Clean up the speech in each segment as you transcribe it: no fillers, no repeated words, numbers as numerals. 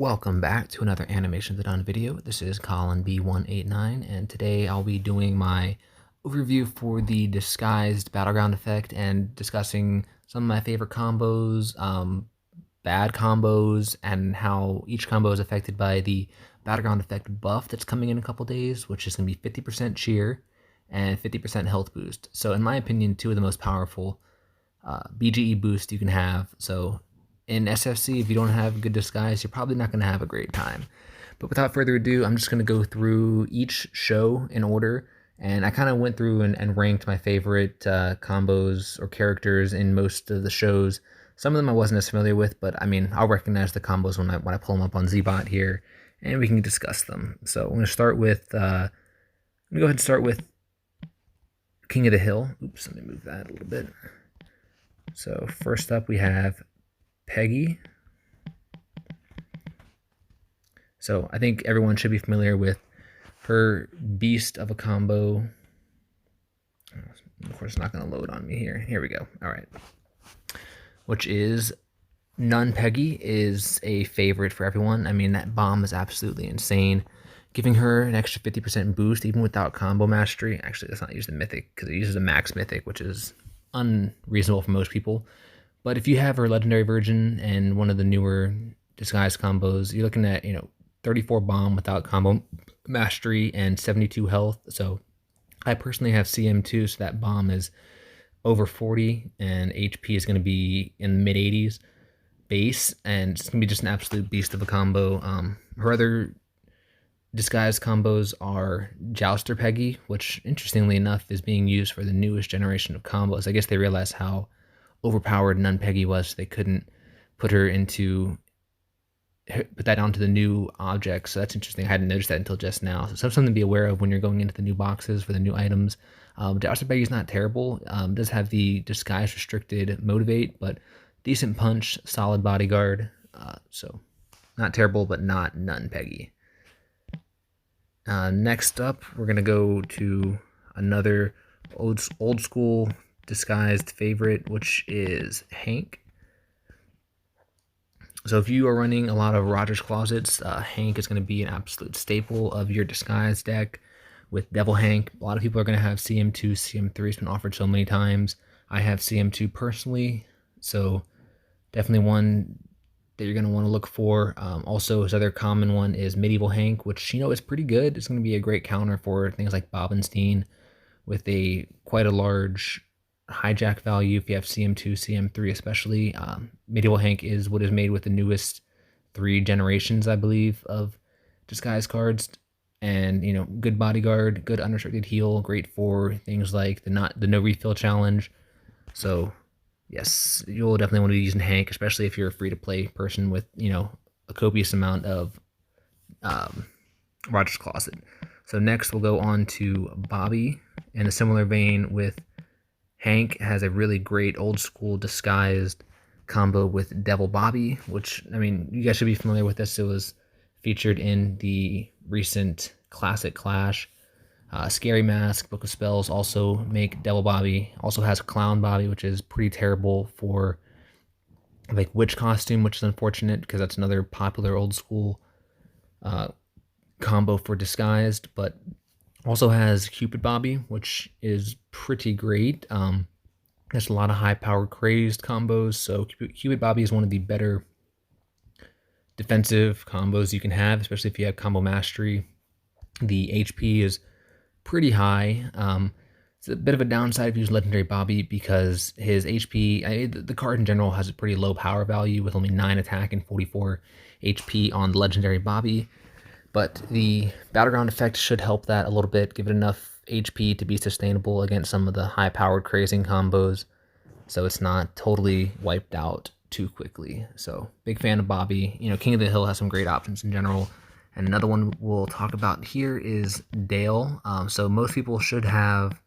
Welcome back to another Animation the Done video. This is Colin B189, and today I'll be doing my overview for the disguised battleground effect and discussing some of my favorite combos, bad combos, and how each combo is affected by the battleground effect buff that's coming in a couple days, which is going to be 50% cheer and 50% health boost. So in my opinion, two of the most powerful BGE boosts you can have. So in SFC, if you don't have good disguise, you're probably not going to have a great time. But without further ado, I'm just going to go through each show in order. And I kind of went through and ranked my favorite combos or characters in most of the shows. Some of them I wasn't as familiar with, but I mean, I'll recognize the combos when I pull them up on Zbot here, and we can discuss them. So I'm going to start with, I'm going to go ahead and start with King of the Hill. Oops, let me move that a little bit. So first up, we have Peggy. So I think everyone should be familiar with her beast of a combo. Of course, it's not going to load on me here. Here we go. All right. Which is Nun Peggy is a favorite for everyone. I mean, that bomb is absolutely insane. Giving her an extra 50% boost even without combo mastery. Actually, let's not use the mythic because it uses a max mythic, which is unreasonable for most people. But if you have her legendary version and one of the newer disguise combos, you're looking at, 34 bomb without combo mastery and 72 health. So I personally have CM2, so that bomb is over 40 and HP is going to be in the mid 80s base, and it's going to be just an absolute beast of a combo. Her other disguise combos are Jouster Peggy, which interestingly enough is being used for the newest generation of combos. I guess they realized how overpowered Nun Peggy was, so they couldn't put that onto the new objects. So that's interesting. I hadn't noticed that until just now. So something to be aware of when you're going into the new boxes for the new items. Jouster Peggy is not terrible. Does have the disguise restricted motivate, but decent punch, solid bodyguard. So not terrible, but not Nun Peggy. Next up, we're gonna go to another old school disguised favorite, which is Hank. So if you are running a lot of Roger's Closets, Hank is going to be an absolute staple of your disguise deck. With Devil Hank, a lot of people are going to have CM2, CM3 has been offered so many times. I have CM2 personally, so definitely one that you're going to want to look for. Also, his other common one is Medieval Hank, which, is pretty good. It's going to be a great counter for things like Bobenstein with quite a large hijack value if you have CM2, CM3 especially. Medieval Hank is what is made with the newest 3 generations, I believe, of disguise cards. And, good bodyguard, good unrestricted heal, great for things like the no refill challenge. So, yes, you'll definitely want to be using Hank, especially if you're a free-to-play person with, a copious amount of Roger's Closet. So next we'll go on to Bobby. In a similar vein with Hank, has a really great old school disguised combo with Devil Bobby, which, I mean, you guys should be familiar with this. It was featured in the recent Classic Clash. Scary Mask, Book of Spells also make Devil Bobby. Also has Clown Bobby, which is pretty terrible for like witch costume, which is unfortunate because that's another popular old school combo for disguised, but also has Cupid Bobby, which is pretty great. There's a lot of high-powered crazed combos, so Cupid Bobby is one of the better defensive combos you can have, especially if you have combo mastery. The HP is pretty high. It's a bit of a downside if you use Legendary Bobby because his HP, the card in general has a pretty low power value with only 9 attack and 44 HP on the Legendary Bobby. But the battleground effect should help that a little bit, give it enough HP to be sustainable against some of the high-powered crazing combos, so it's not totally wiped out too quickly. So big fan of Bobby. King of the Hill has some great options in general. And another one we'll talk about here is Dale. So most people should have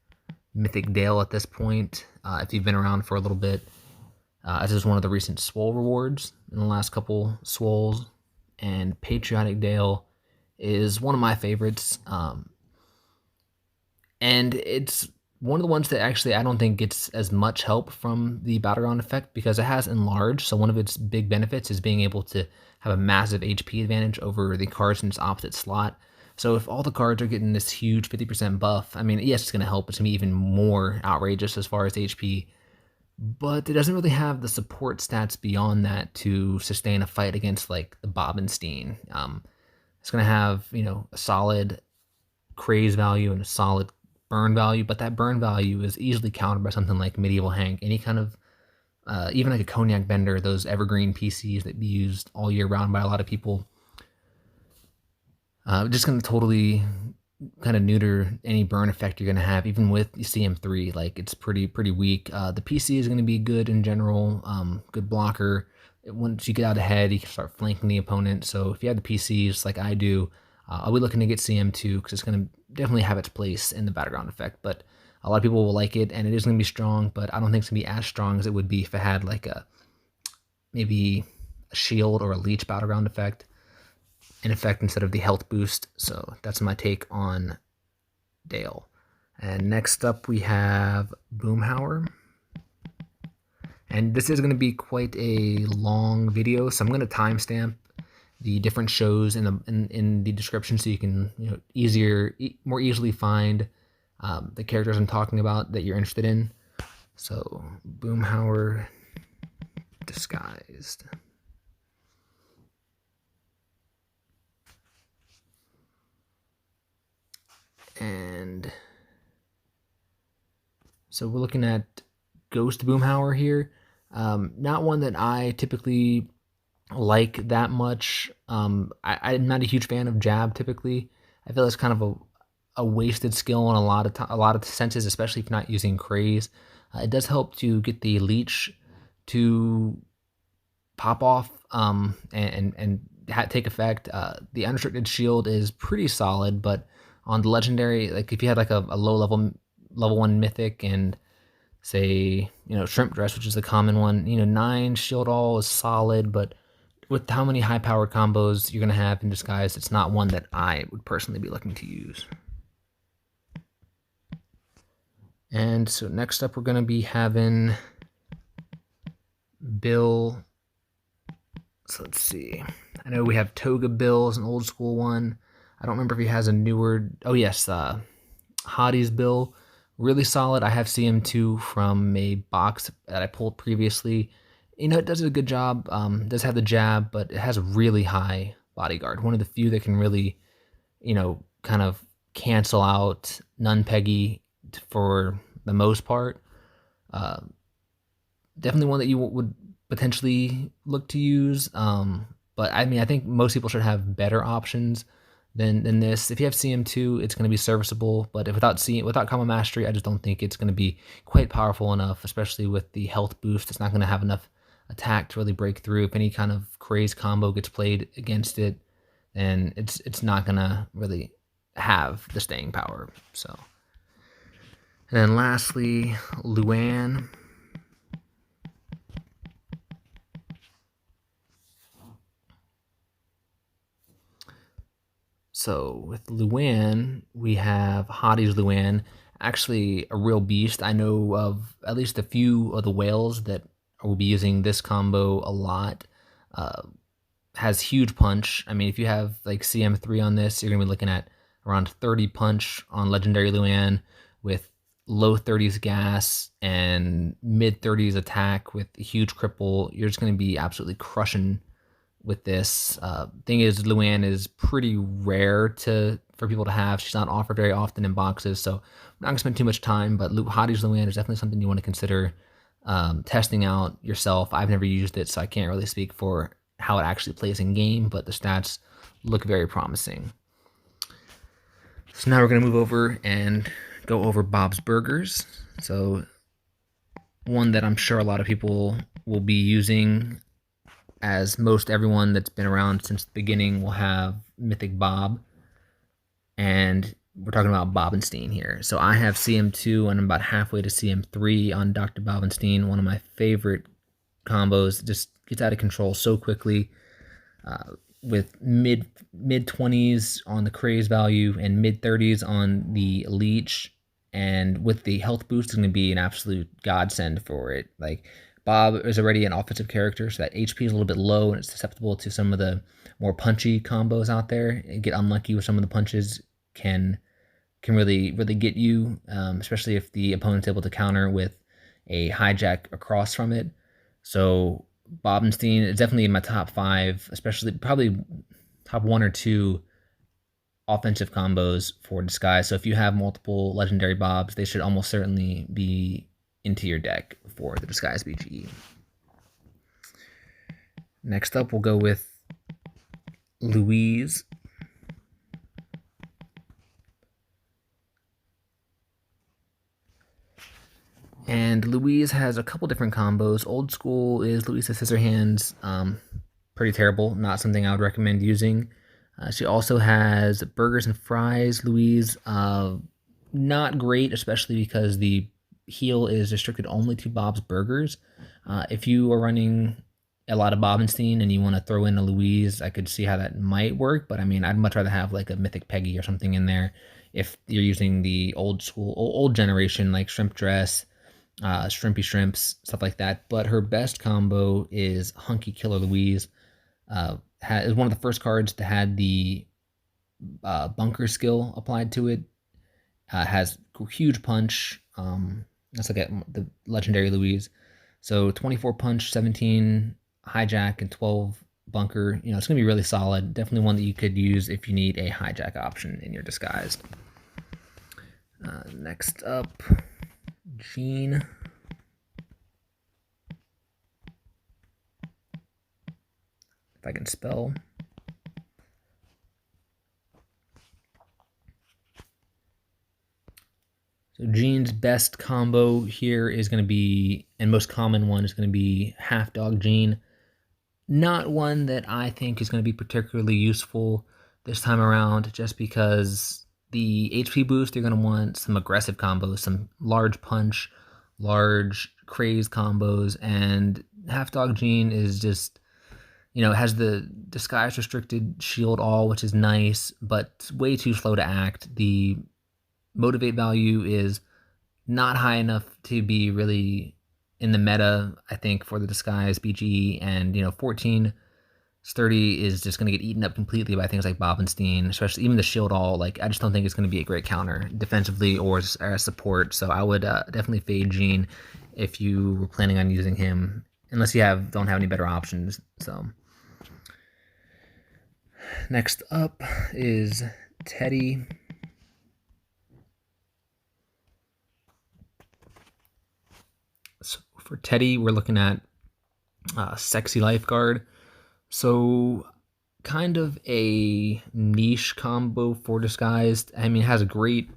Mythic Dale at this point if you've been around for a little bit. This is one of the recent Swole rewards in the last couple Swoles, and Patriotic Dale is one of my favorites, and it's one of the ones that actually I don't think gets as much help from the Battleground effect because it has Enlarge, so one of its big benefits is being able to have a massive HP advantage over the cards in its opposite slot. So if all the cards are getting this huge 50% buff, I mean, yes, it's going to help, but it's going to be even more outrageous as far as HP. But it doesn't really have the support stats beyond that to sustain a fight against like the Bobenstein. It's going to have, a solid craze value and a solid burn value, but that burn value is easily countered by something like Medieval Hank, any kind of, even like a Cognac Bender, those evergreen PCs that be used all year round by a lot of people. Just going to totally kind of neuter any burn effect you're going to have, even with CM3. Like, it's pretty weak. The PC is going to be good in general, good blocker. Once you get out ahead, you can start flanking the opponent. So if you have the PCs like I do, I'll be looking to get CM2 because it's going to definitely have its place in the Battleground effect. But a lot of people will like it, and it is going to be strong, but I don't think it's going to be as strong as it would be if it had like maybe a shield or a leech Battleground effect in effect instead of the health boost. So that's my take on Dale. And next up we have Boomhauer. And this is going to be quite a long video, so I'm going to timestamp the different shows in the description so you can more easily find the characters I'm talking about that you're interested in. So Boomhauer Disguised. And so we're looking at Ghost Boomhauer here. Not one that I typically like that much. I'm not a huge fan of Jab typically. I feel it's kind of a wasted skill in a lot of senses, especially if you're not using Craze. It does help to get the Leech to pop off and take effect. The Unrestricted Shield is pretty solid, but on the Legendary, like if you had like a low level 1 Mythic and say, Shrimp Dress, which is the common one, 9 Shield All is solid, but with how many high-powered combos you're going to have in Disguise, it's not one that I would personally be looking to use. And so next up, we're going to be having Bill. So let's see. I know we have Toga Bill as an old school one. I don't remember if he has a newer. Oh, yes. Hottie's Bill. Really solid. I have CM2 from a box that I pulled previously. It does a good job. It does have the jab, but it has a really high bodyguard. One of the few that can really, kind of cancel out Nunpeggy for the most part. Definitely one that you would potentially look to use. But I mean, I think most people should have better options than this. If you have CM2, it's going to be serviceable, but without Combo Mastery, I just don't think it's going to be quite powerful enough, especially with the health boost. It's not going to have enough attack to really break through. If any kind of craze combo gets played against it, then it's not going to really have the staying power. So, and then lastly, Luan. So with Luan, we have Hottie's Luan, actually a real beast. I know of at least a few of the whales that will be using this combo a lot. Has huge punch. I mean, if you have like CM3 on this, you're going to be looking at around 30 punch on Legendary Luan with low 30s gas and mid 30s attack with a huge cripple. You're just going to be absolutely crushing with this. Thing is, Luan is pretty rare for people to have. She's not offered very often in boxes, so I'm not going to spend too much time, but Hottie's Luan is definitely something you want to consider testing out yourself. I've never used it, so I can't really speak for how it actually plays in game, but the stats look very promising. So now we're going to move over and go over Bob's Burgers. So one that I'm sure a lot of people will be using, as most everyone that's been around since the beginning will have Mythic Bob. And we're talking about Bobenstein here. So I have CM2 and I'm about halfway to CM3 on Dr. Bobenstein, one of my favorite combos. Just gets out of control so quickly, with mid 20s on the craze value and mid 30s on the leech. and with the health boost, it's going to be an absolute godsend for it. Like, Bob is already an offensive character, so that HP is a little bit low, and it's susceptible to some of the more punchy combos out there. And get unlucky with some of the punches can really get you, especially if the opponent's able to counter with a hijack across from it. So Bobenstein is definitely in my top 5, especially probably top 1 or 2 offensive combos for Disguise. So if you have multiple legendary Bobs, they should almost certainly be into your deck for the Disguise BGE. Next up, we'll go with Louise. And Louise has a couple different combos. Old school is Louisa Scissorhands. Pretty terrible. Not something I would recommend using. She also has Burgers and Fries Louise. Not great, especially because the heal is restricted only to Bob's Burgers. If you are running a lot of Bobenstein and you want to throw in a Louise, I could see how that might work. But I mean, I'd much rather have like a Mythic Peggy or something in there if you're using the old school, old generation, like Shrimp Dress, Shrimpy Shrimps, stuff like that. But her best combo is Hunky Killer Louise. Is one of the first cards to had the bunker skill applied to it. Has huge punch. Let's look at the legendary Louise. So 24 punch, 17 hijack, and 12 bunker. You know, it's gonna be really solid. Definitely one that you could use if you need a hijack option in your Disguised. Next up, Jean. If I can spell. So Jean's best combo here is going to be, and most common one is going to be Half Dog Jean. Not one that I think is going to be particularly useful this time around, just because the HP boost, you're going to want some aggressive combos, some large punch, large craze combos, and Half Dog Jean is just, you know, it has the Disguise restricted shield all, which is nice, but way too slow to act. The motivate value is not high enough to be really in the meta, I think, for the Disguise BGE, and, you know, 14 sturdy is just going to get eaten up completely by things like Bobenstein, especially even the shield all. Like, I just don't think it's going to be a great counter defensively or as support. So I would definitely fade Jean if you were planning on using him, unless you don't have any better options. So next up is Teddy. So for Teddy, we're looking at Sexy Lifeguard. So kind of a niche combo for Disguised. I mean, it has a great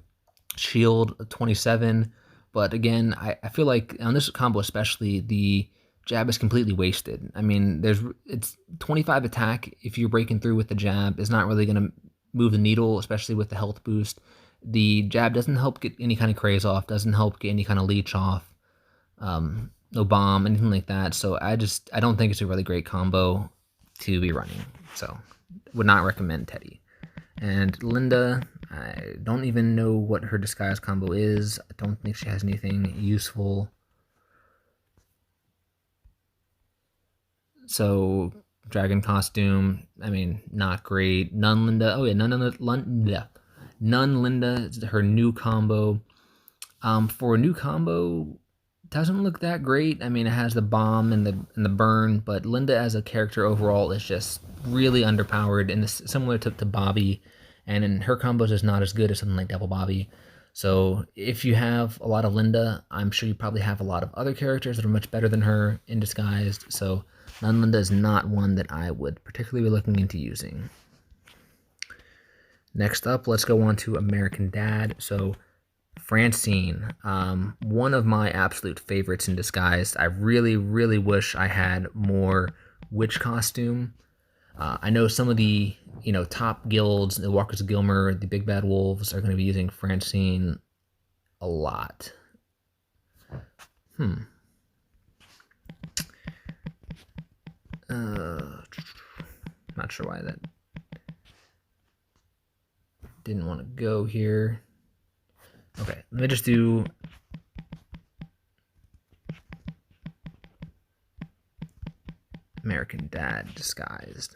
shield, 27, but again, I feel like on this combo especially, the jab is completely wasted. I mean, it's 25 attack if you're breaking through with the jab is not really going to move the needle, especially with the health boost. The jab doesn't help get any kind of craze off, doesn't help get any kind of leech off. No bomb, anything like that. So I don't think it's a really great combo to be running. So would not recommend Teddy. And Linda, I don't even know what her Disguise combo is. I don't think she has anything useful. So dragon costume, I mean, not great. Nun Linda, oh yeah, Nun Linda is her new combo. For a new combo, doesn't look that great. I mean, it has the bomb and the burn, but Linda as a character overall is just really underpowered and similar to Bobby, and in her combos is not as good as something like Devil Bobby. So if you have a lot of Linda, I'm sure you probably have a lot of other characters that are much better than her in Disguised. So Nun Linda is not one that I would particularly be looking into using. Next up, let's go on to American Dad. So Francine, one of my absolute favorites in Disguised. I really, really wish I had more witch costume. I know some of the, you know, top guilds, the Walkers of Gilmer, the Big Bad Wolves, are going to be using Francine a lot. Not sure why that didn't want to go here. Okay, let me just do American Dad disguised.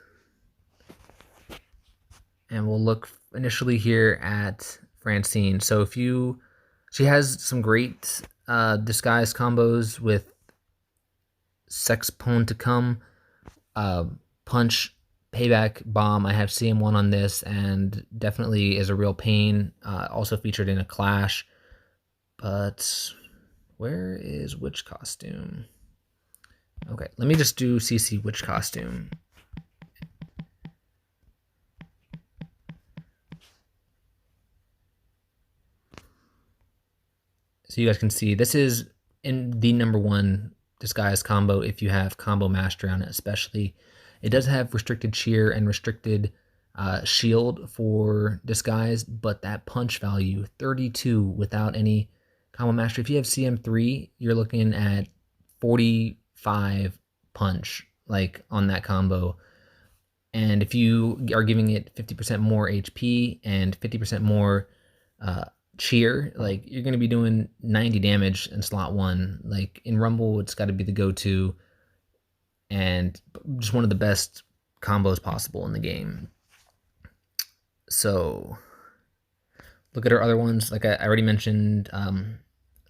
And we'll look initially here at Francine. So she has some great disguise combos with Sex Pwn to Come, Punch, Payback, Bomb. I have CM1 on this, and definitely is a real pain. Also featured in a Clash. But where is Witch Costume? Okay, let me just do CC Witch Costume. So you guys can see this is in the #1 disguise combo if you have combo mastery on it, especially. It does have restricted cheer and restricted shield for disguise, but that punch value, 32 without any combo mastery. If you have CM3, you're looking at 45 punch like on that combo. And if you are giving it 50% more HP and 50% more cheer, like you're going to be doing 90 damage in slot 1. Like in Rumble, it's got to be the go-to and just one of the best combos possible in the game. So look at our other ones. Like I already mentioned,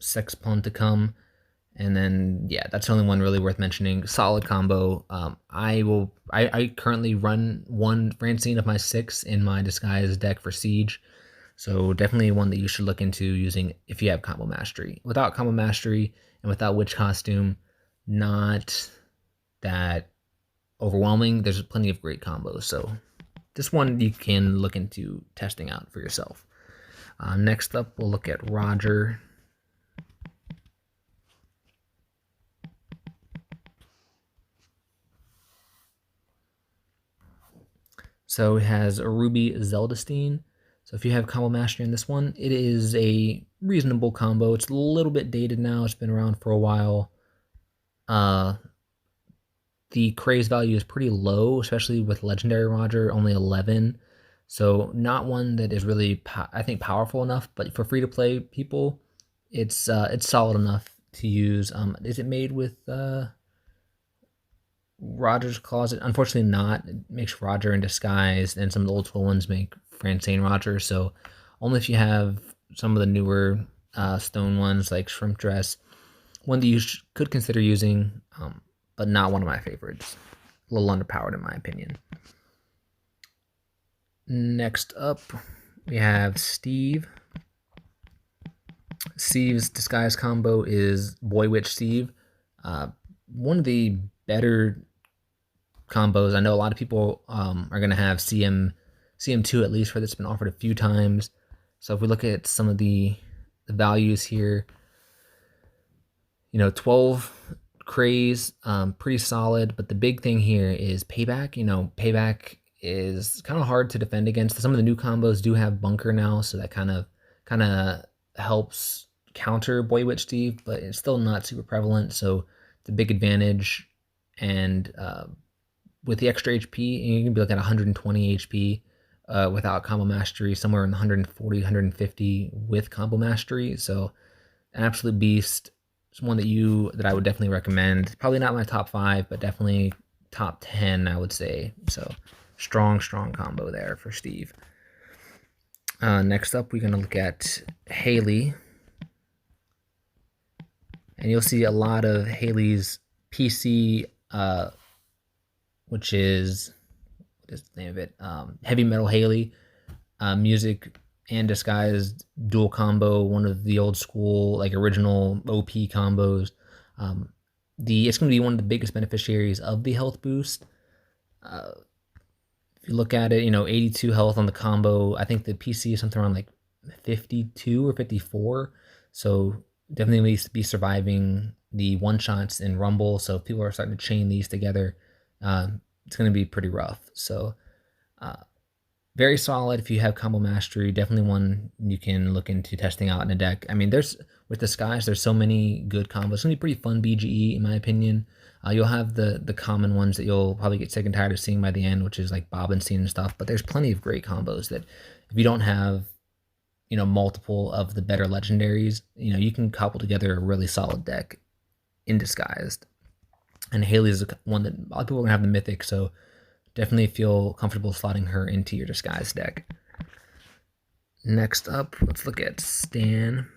Sex Pwn to Come. And then, yeah, that's the only one really worth mentioning. Solid combo. I currently run one Francine of my 6 in my disguise deck for Siege. So definitely one that you should look into using if you have combo mastery. Without combo mastery and without Witch Costume, not that overwhelming. There's plenty of great combos. So this one you can look into testing out for yourself. Next up, we'll look at Roger. So it has a Ruby Zeldestein. So if you have combo mastery in this one, it is a reasonable combo. It's a little bit dated now. It's been around for a while. The craze value is pretty low, especially with Legendary Roger, only 11. So not one that is really, I think, powerful enough. But for free-to-play people, it's solid enough to use. Is it made with Roger's Closet? Unfortunately not. It makes Roger in Disguise, and some of the old school ones make Francine Roger. So only if you have some of the newer stone ones like Shrimp Dress, one that you could consider using, but not one of my favorites. A little underpowered in my opinion. Next up, we have Steve. Steve's disguise combo is Boy Witch Steve. One of the better combos. I know a lot of people are going to have CM2 at least, for that's been offered a few times. So if we look at some of the values here, 12 craze, pretty solid. But the big thing here is payback. Payback is kind of hard to defend against. Some of the new combos do have bunker now, so that kind of helps counter Boy Witch Steve, but it's still not super prevalent. So it's a big advantage. And with the extra HP, you can be looking at 120 HP without combo mastery, somewhere in the 140, 150 with combo mastery. So an absolute beast. It's one that I would definitely recommend. Probably not my top 5, but definitely top 10, I would say. So strong combo there for Steve. Next up, we're going to look at Haley. And you'll see a lot of Haley's PC, which is, what is the name of it? Heavy Metal Haley. Music and disguised dual combo, one of the old school, like original OP combos. It's going to be one of the biggest beneficiaries of the health boost. If you look at it, 82 health on the combo. I think the PC is something around like 52 or 54. So definitely be surviving the one-shots in Rumble. So if people are starting to chain these together, it's going to be pretty rough. So very solid if you have combo mastery. Definitely one you can look into testing out in a deck. I mean, with Disguise, there's so many good combos. It's going to be pretty fun BGE, in my opinion. You'll have the common ones that you'll probably get sick and tired of seeing by the end, which is like Bob and Scene and stuff. But there's plenty of great combos that if you don't have multiple of the better legendaries, you can cobble together a really solid deck in Disguised. And Haley's one that a lot of people are gonna have the mythic, so definitely feel comfortable slotting her into your Disguised deck. Next up, let's look at Stan.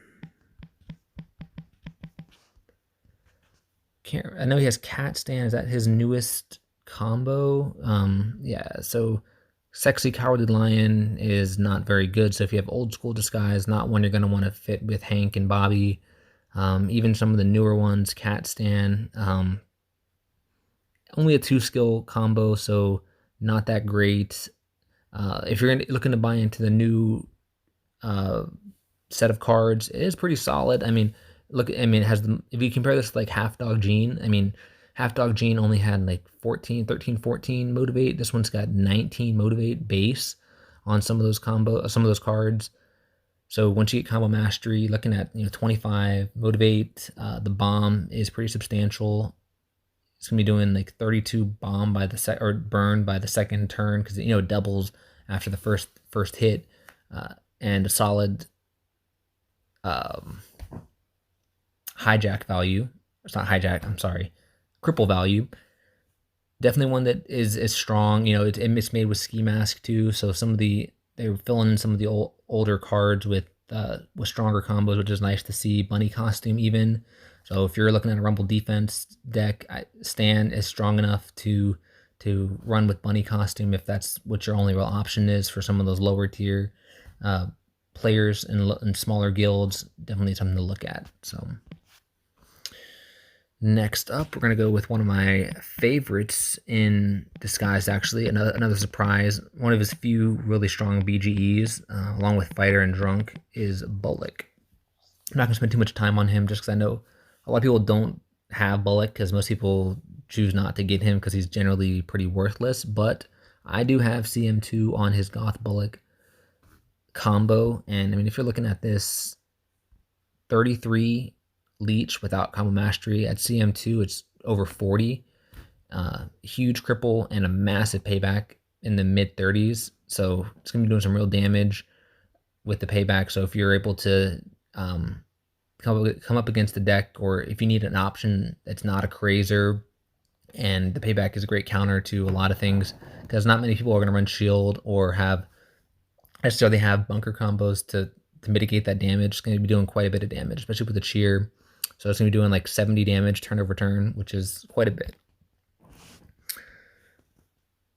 I know he has Cat Stan. Is that his newest combo? Yeah, so Sexy Cowardly Lion is not very good. So if you have old school Disguise, not one you're going to want to fit with Hank and Bobby. Even some of the newer ones, Cat Stan, only a 2-skill combo, so not that great. If you're looking to buy into the new set of cards, it is pretty solid. I mean, it has if you compare this to like Half Dog Gene, Half Dog Gene only had like 13, 14 motivate. This one's got 19 motivate base on some of those cards. So once you get combo mastery, looking at 25 motivate, the bomb is pretty substantial. It's gonna be doing like 32 bomb by the burn by the second turn, because it doubles after the first hit, and a solid hijack value. It's not hijack, I'm sorry, cripple value. Definitely one that is strong. It's made with Ski Mask too, so they're filling in some of the older cards with stronger combos, which is nice to see. Bunny Costume even. So if you're looking at a Rumble defense deck, Stan is strong enough to run with Bunny Costume if that's what your only real option is for some of those lower tier players in smaller guilds. Definitely something to look at. So next up, we're going to go with one of my favorites in Disguised, actually. Another surprise. One of his few really strong BGEs, along with Fighter and Drunk, is Bullock. I'm not going to spend too much time on him just because I know a lot of people don't have Bullock, because most people choose not to get him because he's generally pretty worthless. But I do have CM2 on his Goth Bullock combo. And if you're looking at this, 33 leech without combo mastery. At CM2, it's over 40. Huge cripple and a massive payback in the mid 30s. So it's going to be doing some real damage with the payback. So if you're able to come up against the deck, or if you need an option that's not a Crazer, and the payback is a great counter to a lot of things, because not many people are going to run shield or necessarily have bunker combos to mitigate that damage. It's going to be doing quite a bit of damage, especially with the cheer. So it's going to be doing like 70 damage turn over turn, which is quite a bit.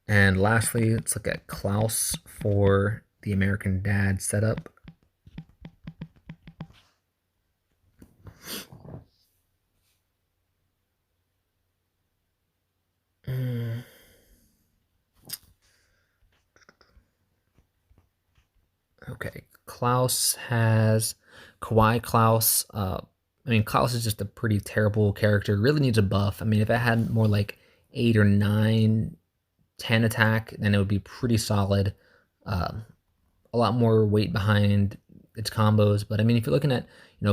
And lastly, let's look at Klaus for the American Dad setup. Okay, Klaus has Kawaii Klaus. Klaus is just a pretty terrible character. Really needs a buff. If it had more like 8 or 9, 10 attack, then it would be pretty solid. A lot more weight behind its combos. But if you're looking at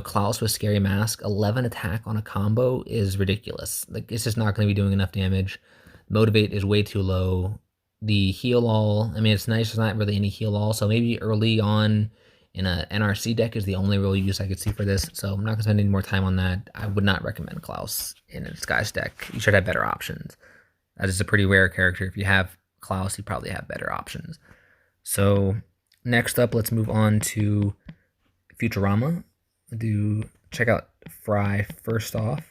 Klaus with Scary Mask, 11 attack on a combo is ridiculous. Like, it's just not going to be doing enough damage. Motivate is way too low. The heal all, it's nice. There's not really any heal all. So maybe early on in a NRC deck is the only real use I could see for this. So I'm not gonna spend any more time on that. I would not recommend Klaus in a Disguise deck. You should have better options. That is a pretty rare character. If you have Klaus, you probably have better options. So next up, let's move on to Futurama. Check out Fry first off.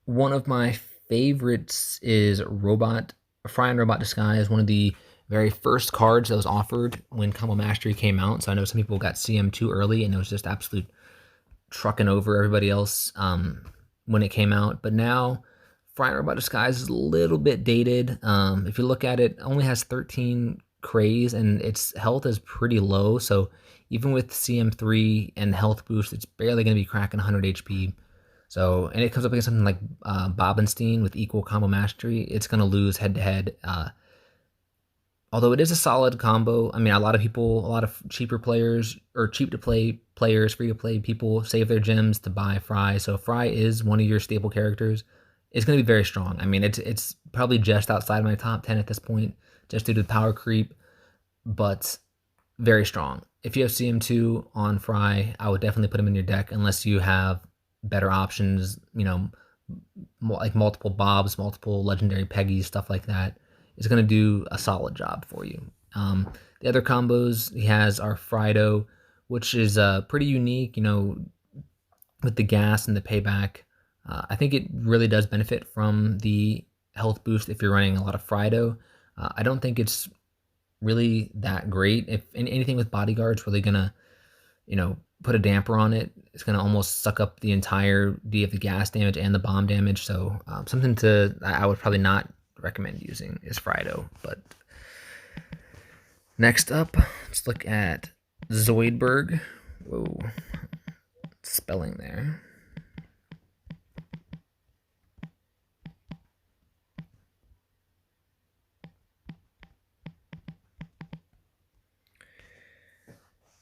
One of my favorites is Fry and Robot Disguise, one of the very first cards that was offered when Combo Mastery came out. So I know some people got CM2 early, and it was just absolute trucking over everybody else when it came out. But now Fry and Robot Disguise is a little bit dated. If you look at it, only has 13 craze, and its health is pretty low. So even with CM3 and health boost, it's barely going to be cracking 100 HP. So, and it comes up against something like Bobenstein with equal combo mastery, it's going to lose head to head. Although it is a solid combo. A lot of cheaper players, or cheap to play players, free to play people, save their gems to buy Fry. So Fry is one of your staple characters. It's going to be very strong. It's probably just outside my top 10 at this point. just due to the power creep, but very strong. If you have CM2 on Fry, I would definitely put him in your deck unless you have better options, like multiple Bobs, multiple legendary Peggies, stuff like that. It's going to do a solid job for you. The other combos he has are Frido, which is pretty unique, with the gas and the payback. I think it really does benefit from the health boost if you're running a lot of Frido. I don't think it's really that great. If anything with bodyguard's really gonna, put a damper on it, it's gonna almost suck up the entirety of the gas damage and the bomb damage. So something I would probably not recommend using is Frido. But next up, let's look at Zoidberg. Whoa, spelling there.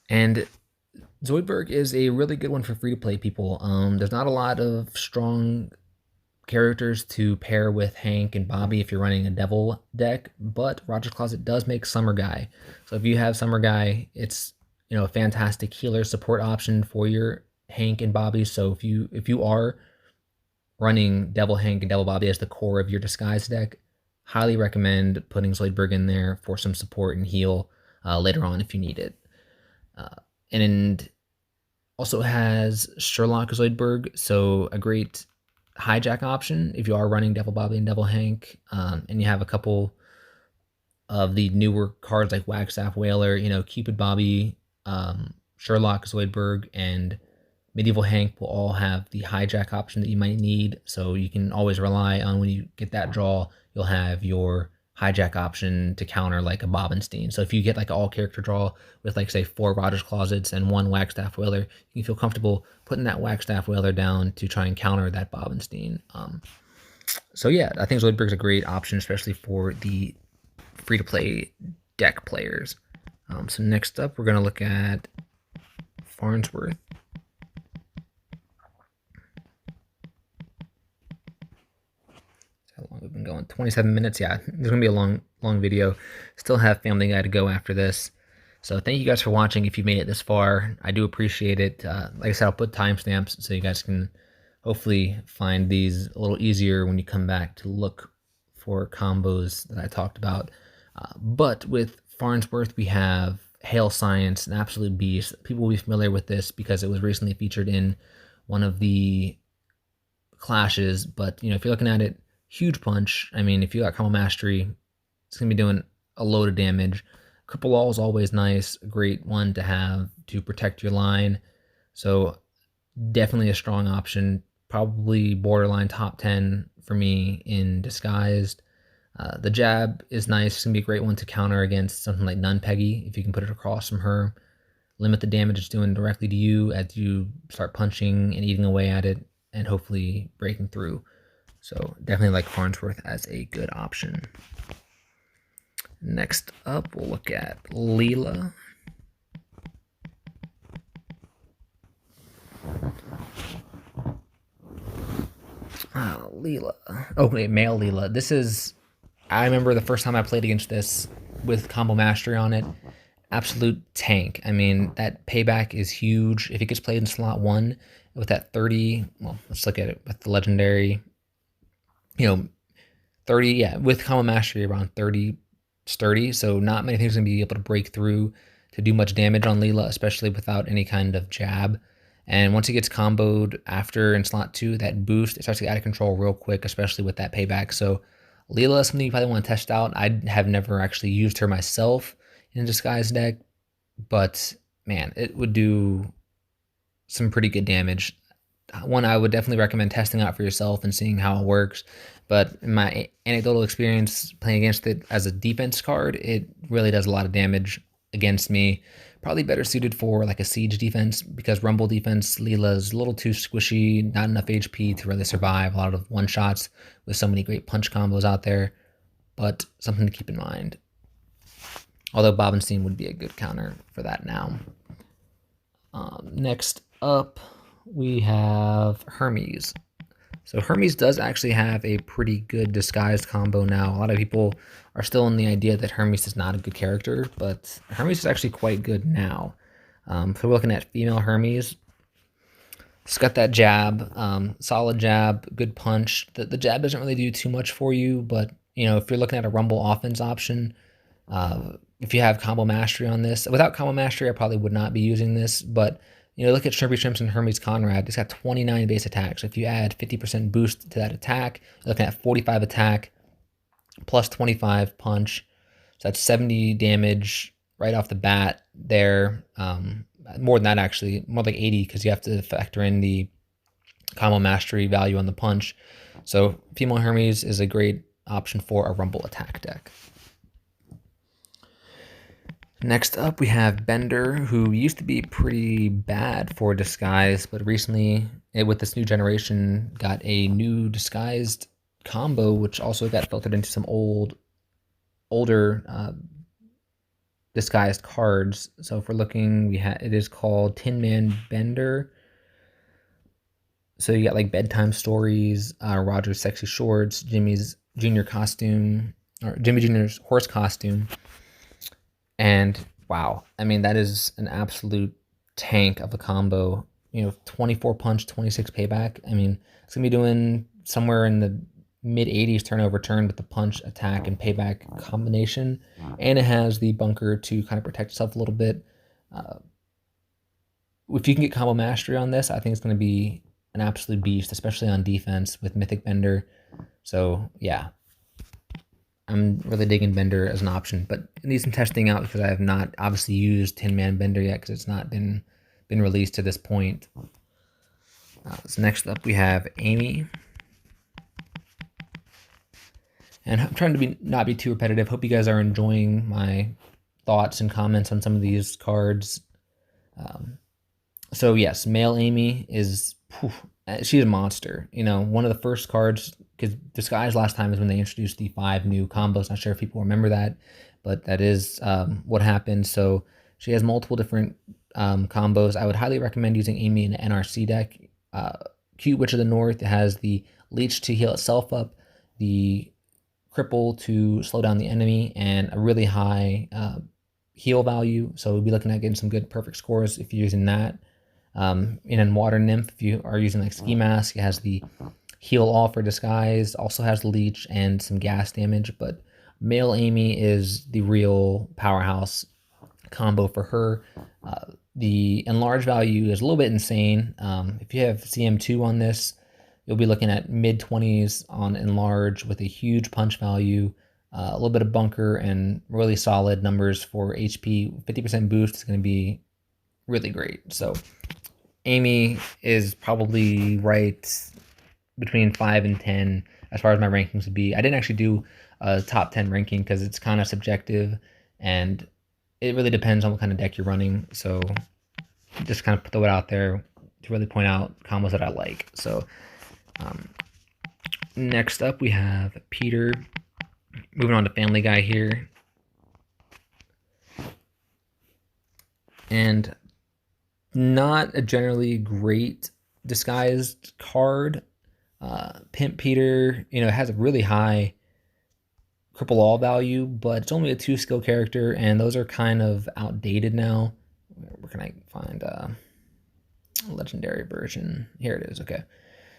And Zoidberg is a really good one for free-to-play people. There's not a lot of strong characters to pair with Hank and Bobby if you're running a Devil deck, but Roger's Closet does make Summer Guy. So if you have Summer Guy, it's a fantastic healer support option for your Hank and Bobby. So if you are running Devil Hank and Devil Bobby as the core of your disguise deck, highly recommend putting Zoidberg in there for some support and heal later on if you need it. And also has Sherlock Zoidberg, so a great hijack option if you are running Devil Bobby and Devil Hank, and you have a couple of the newer cards like Wagstaff Whaler, Cupid Bobby, Sherlock Zoidberg, and Medieval Hank will all have the hijack option that you might need, so you can always rely on when you get that draw, you'll have your hijack option to counter like a Bobenstein. So if you get like an all character draw with like say 4 Roger's Closets and 1 Wagstaff Whaler, you can feel comfortable putting that Wagstaff Whaler down to try and counter that Bobenstein. So yeah, I think Zoidberg's a great option, especially for the free-to-play deck players. So next up, we're going to look at Farnsworth. How long we've been going? 27 minutes. Yeah, there's gonna be a long video. Still have Family Guy to go after this. So thank you guys for watching. If you made it this far, I do appreciate it. Like I said, I'll put timestamps so you guys can hopefully find these a little easier when you come back to look for combos that I talked about. But with Farnsworth, we have Hail Science, an absolute beast. People will be familiar with this because it was recently featured in one of the clashes. But if you're looking at it, huge punch. I mean, if you got combo mastery, it's gonna be doing a load of damage. Cripple Wall is always nice, a great one to have to protect your line. So definitely a strong option. Probably borderline top 10 for me in disguised. The jab is nice. It's gonna be a great one to counter against something like Nun Peggy if you can put it across from her. Limit the damage it's doing directly to you as you start punching and eating away at it and hopefully breaking through. So definitely like Farnsworth as a good option. Next up, we'll look at Leela. Leela. Oh, wait, male Leela. This is, I remember the first time I played against this with combo mastery on it. Absolute tank. I mean, that payback is huge. If it gets played in slot 1 with that 30, well, let's look at it with the legendary, 30, yeah, with combo mastery around 30 sturdy, so not many things are going to be able to break through to do much damage on Leela, especially without any kind of jab. And once it gets comboed after in slot 2, that boost, it starts to get out of control real quick, especially with that payback. So Leela is something you probably want to test out. I have never actually used her myself in a disguise deck, but man, it would do some pretty good damage. One I would definitely recommend testing out for yourself and seeing how it works. But in my anecdotal experience playing against it as a defense card, it really does a lot of damage against me. Probably better suited for like a siege defense because Rumble defense, Leela's a little too squishy, not enough HP to really survive a lot of one-shots with so many great punch combos out there. But something to keep in mind. Although Bobenstein would be a good counter for that now. Next up, we have Hermes. So Hermes does actually have a pretty good disguised combo now. A lot of people are still in the idea that Hermes is not a good character, but Hermes is actually quite good now. So we're looking at female Hermes. It's got that jab, solid jab, good punch. The jab doesn't really do too much for you, but if you're looking at a Rumble offense option, if you have combo mastery on this, without combo mastery, I probably would not be using this. But look at Shrimpy Shrimps and Hermes Conrad. It's got 29 base attacks. So if you add 50% boost to that attack, you're looking at 45 attack plus 25 punch. So that's 70 damage right off the bat there. More than that, actually, more like 80, because you have to factor in the combo mastery value on the punch. So female Hermes is a great option for a Rumble attack deck. Next up, we have Bender, who used to be pretty bad for disguise, but recently, with this new generation, got a new disguised combo, which also got filtered into some older disguised cards. So if we're looking, it is called Tin Man Bender. So you got like Bedtime Stories, Roger's Sexy Shorts, Jimmy's Junior costume, or Jimmy Junior's horse costume. And wow, I mean, that is an absolute tank of a combo. 24 punch, 26 payback. I mean, it's going to be doing somewhere in the mid 80s turnover turn with the punch, attack, and payback combination. And it has the bunker to kind of protect itself a little bit. If you can get combo mastery on this, I think it's going to be an absolute beast, especially on defense with Mythic Bender. So yeah, I'm really digging Bender as an option, but it needs some testing out because I have not obviously used Tin Man Bender yet because it's not been released to this point. So next up we have Amy. And I'm trying to not be too repetitive. Hope you guys are enjoying my thoughts and comments on some of these cards. So yes, male Amy is, she's a monster. One of the first cards, because Disguise last time is when they introduced the 5 new combos. Not sure if people remember that, but that is what happened. So she has multiple different combos. I would highly recommend using Amy in an NRC deck. Cute Witch of the North has the Leech to heal itself up, the Cripple to slow down the enemy, and a really high heal value. So we'll be looking at getting some good perfect scores if you're using that. In Water Nymph, if you are using like Ski Mask, it has the Heal All for Disguise, also has Leech and some gas damage, but male Amy is the real powerhouse combo for her. The enlarge value is a little bit insane. If you have CM2 on this, you'll be looking at mid-20s on enlarge with a huge punch value, a little bit of bunker, and really solid numbers for HP. 50% boost is going to be really great. So Amy is probably right between 5 and 10 as far as my rankings would be. I didn't actually do a top 10 ranking because it's kind of subjective and it really depends on what kind of deck you're running. So just kind of throw it out there to really point out combos that I like. So next up we have Peter. Moving on to Family Guy here. And not a generally great disguised card. Pimp Peter, it has a really high cripple all value, but it's only a 2 skill character, and those are kind of outdated now. Where can I find a legendary version? Here it is. Okay.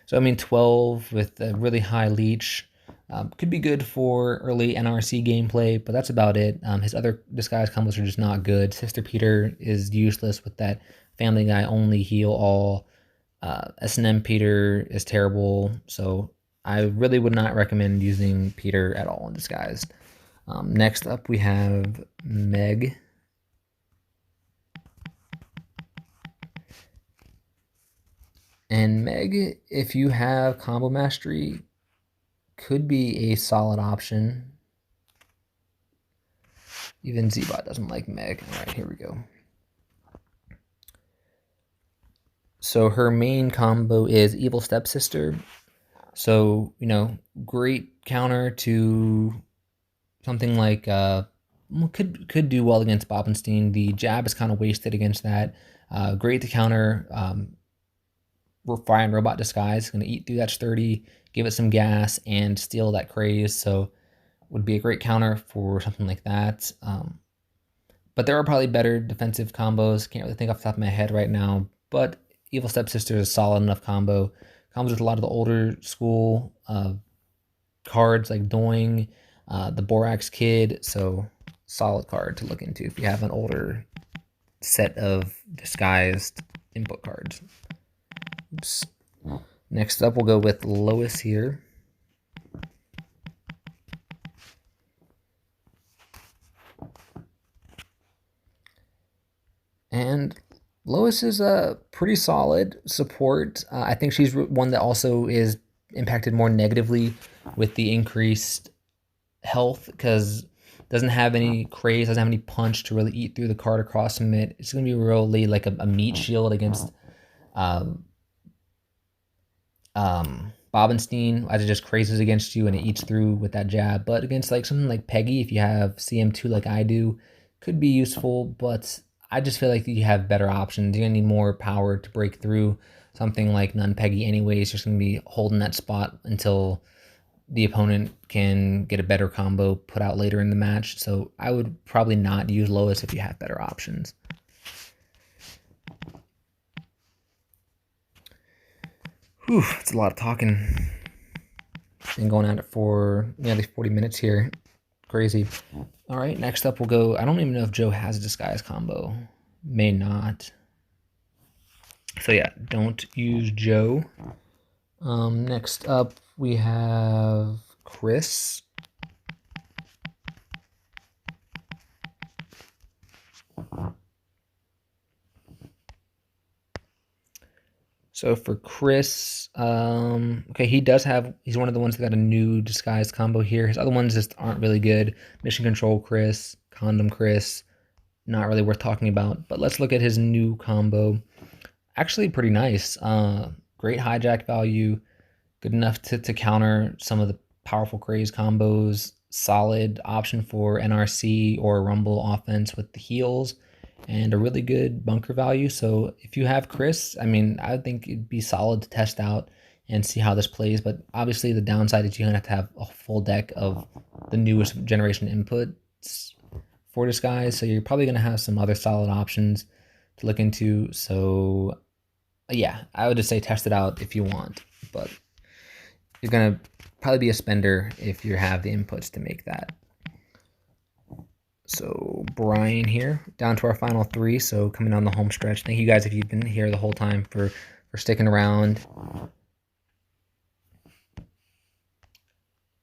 So 12 with a really high leech. Could be good for early NRC gameplay, but that's about it. His other disguise combos are just not good. Sister Peter is useless with that Family Guy only heal all. S&M Peter is terrible, so I really would not recommend using Peter at all in disguise. Next up we have Meg. And Meg, if you have combo mastery, could be a solid option. Even Zbot doesn't like Meg. All right, here we go. So her main combo is Evil Stepsister. So, great counter to something like, could do well against Bobenstein. The jab is kind of wasted against that. Great to counter Fire and Robot Disguise. It's going to eat through that sturdy, give it some gas, and steal that craze. So would be a great counter for something like that. But there are probably better defensive combos. Can't really think off the top of my head right now. But Evil Stepsister is a solid enough combo. Combos with a lot of the older school cards like Doing, the Borax Kid. So solid card to look into if you have an older set of disguised input cards. Oops. Next up, we'll go with Lois here. And Lois is a pretty solid support. I think she's one that also is impacted more negatively with the increased health because doesn't have any craze, doesn't have any punch to really eat through the card across from it. It's going to be really like a meat shield against Bobenstein as it just crazes against you and it eats through with that jab. But against like something like Peggy, if you have CM2 like I do, could be useful, but I just feel like you have better options. You're gonna need more power to break through something like Nun Peggy anyways. You're just gonna be holding that spot until the opponent can get a better combo put out later in the match. So I would probably not use Lois if you have better options. Whew, it's a lot of talking. Been going at it for nearly 40 minutes here. Crazy. All right, next up we'll go. I don't even know if Joe has a disguise combo. May not. So yeah, don't use Joe. Next up we have Chris. So for Chris, okay, he's one of the ones that got a new disguised combo here. His other ones just aren't really good. Mission Control Chris, Condom Chris, not really worth talking about. But let's look at his new combo. Actually pretty nice. Great hijack value, good enough to counter some of the powerful craze combos. Solid option for NRC or Rumble offense with the heals, and a really good bunker value. So if you have Chris, I mean, I think it'd be solid to test out and see how this plays. But obviously the downside is you're gonna have a full deck of the newest generation inputs for this guy. So you're probably gonna have some other solid options to look into. So yeah, I would just say test it out if you want, but you're gonna probably be a spender if you have the inputs to make that. So Brian here, down to our final three. So coming on the home stretch. Thank you guys if you've been here the whole time for sticking around.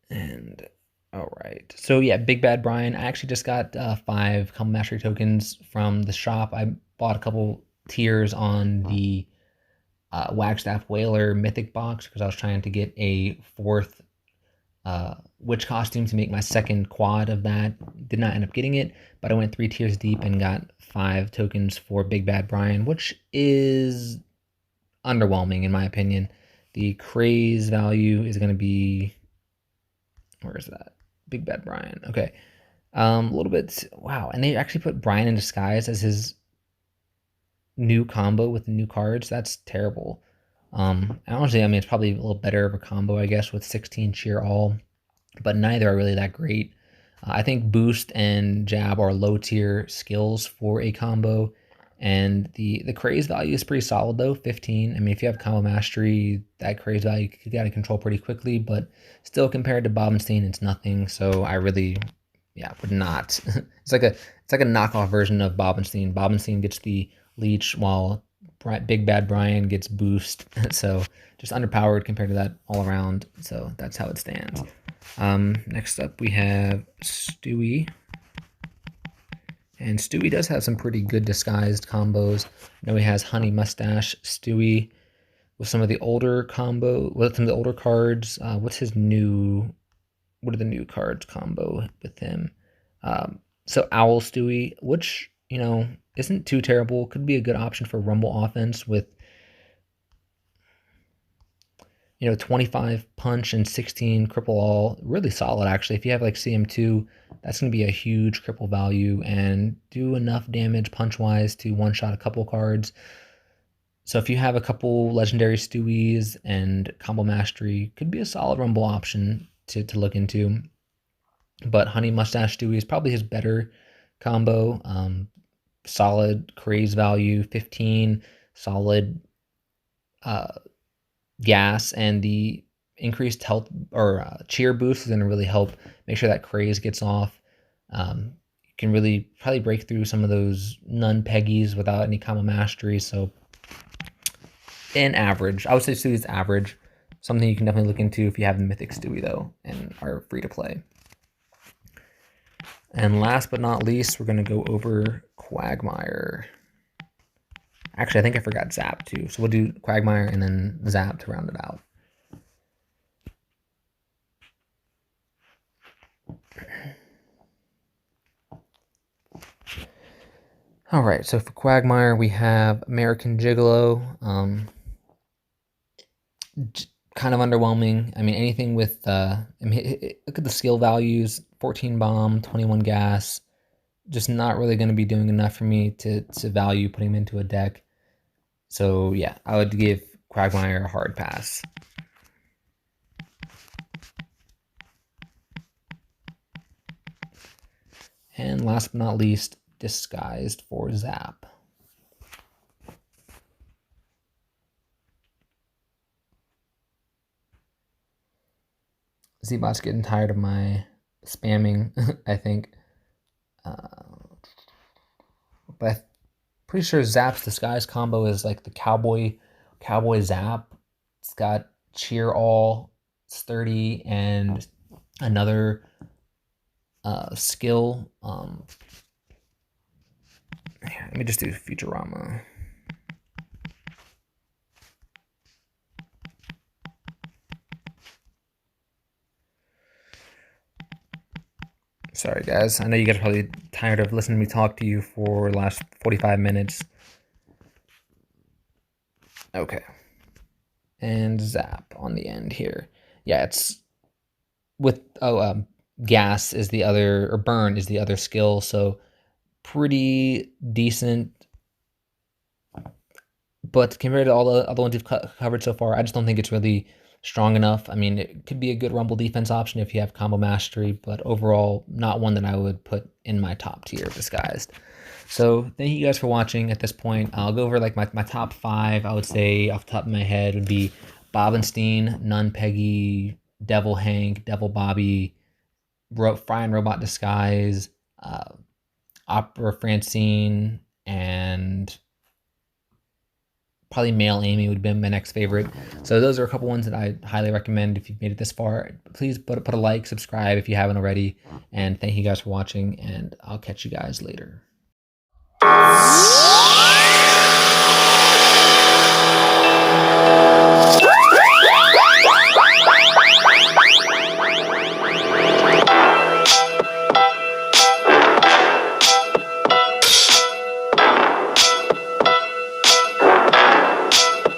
And all right. So yeah, Big Bad Brian. I actually just got 5 combo mastery tokens from the shop. I bought a couple tiers on the Wagstaff Whaler Mythic box because I was trying to get a 4th witch costume to make my second quad of that. Did not end up getting it, but I went 3 tiers deep and got 5 tokens for Big Bad Brian, which is underwhelming in my opinion. The craze value is going to be, where is that? Big Bad Brian. Okay. A little bit, wow. And they actually put Brian in Disguise as his new combo with the new cards. That's terrible. Honestly, I mean, it's probably a little better of a combo, I guess, with 16 cheer all, but neither are really that great. I think boost and jab are low tier skills for a combo, and the craze value is pretty solid though, 15. I mean, if you have combo mastery, that craze value you got to control pretty quickly, but still compared to Bobenstein, it's nothing. So I really, yeah, would not. It's like a knockoff version of Bobenstein. Bobenstein gets the leech while Big Bad Brian gets boost. So just underpowered compared to that all around. So that's how it stands. Next up we have Stewie. And Stewie does have some pretty good disguised combos. I know he has Honey Mustache Stewie with some of the older with some of the older cards. What are the new cards combo with him? So Owl Stewie, which, you know, isn't too terrible. Could be a good option for Rumble offense with, you know, 25 punch and 16 cripple all. Really solid, actually. If you have like CM2, that's going to be a huge cripple value and do enough damage punch-wise to one-shot a couple cards. So if you have a couple legendary Stewies and combo mastery, could be a solid rumble option to look into. But Honey Mustache Stewie is probably his better combo. Solid craze value, 15, solid gas, and the increased health or cheer boost is going to really help make sure that craze gets off. You can really probably break through some of those nun peggies without any combo mastery. So in average, I would say Stewie's average. Something you can definitely look into if you have the Mythic Stewie though and are free to play. And last but not least, we're going to go over Quagmire. Actually, I think I forgot Zap too. So we'll do Quagmire and then Zap to round it out. All right, so for Quagmire, we have American Gigolo. Kind of underwhelming. I mean, anything with, look at the skill values, 14 bomb, 21 gas. Just not really going to be doing enough for me to value putting him into a deck. So yeah, I would give Quagmire a hard pass. And last but not least, Disguised for Zap. Z-Bot's getting tired of my spamming, I think. But I'm pretty sure Zap's Disguise combo is like the Cowboy Zap. It's got Cheer All, it's 30, and another skill. Let me just do Futurama. Sorry, guys. I know you guys are probably tired of listening to me talk to you for the last 45 minutes. Okay. And Zap on the end here. Yeah, it's with, Gas is the other, or Burn is the other skill, so pretty decent. But compared to all the other ones we've covered so far, I just don't think it's really strong enough. I mean, it could be a good Rumble defense option if you have combo mastery, but overall, not one that I would put in my top tier of Disguised. So thank you guys for watching at this point. I'll go over like my top 5, I would say off the top of my head would be Bobenstein, Nun Peggy, Devil Hank, Devil Bobby, Frying Robot Disguise, Opera Francine, and probably Male Amy would be my next favorite. So those are a couple ones that I highly recommend if you've made it this far. Please put a like, subscribe if you haven't already, and thank you guys for watching, and I'll catch you guys later.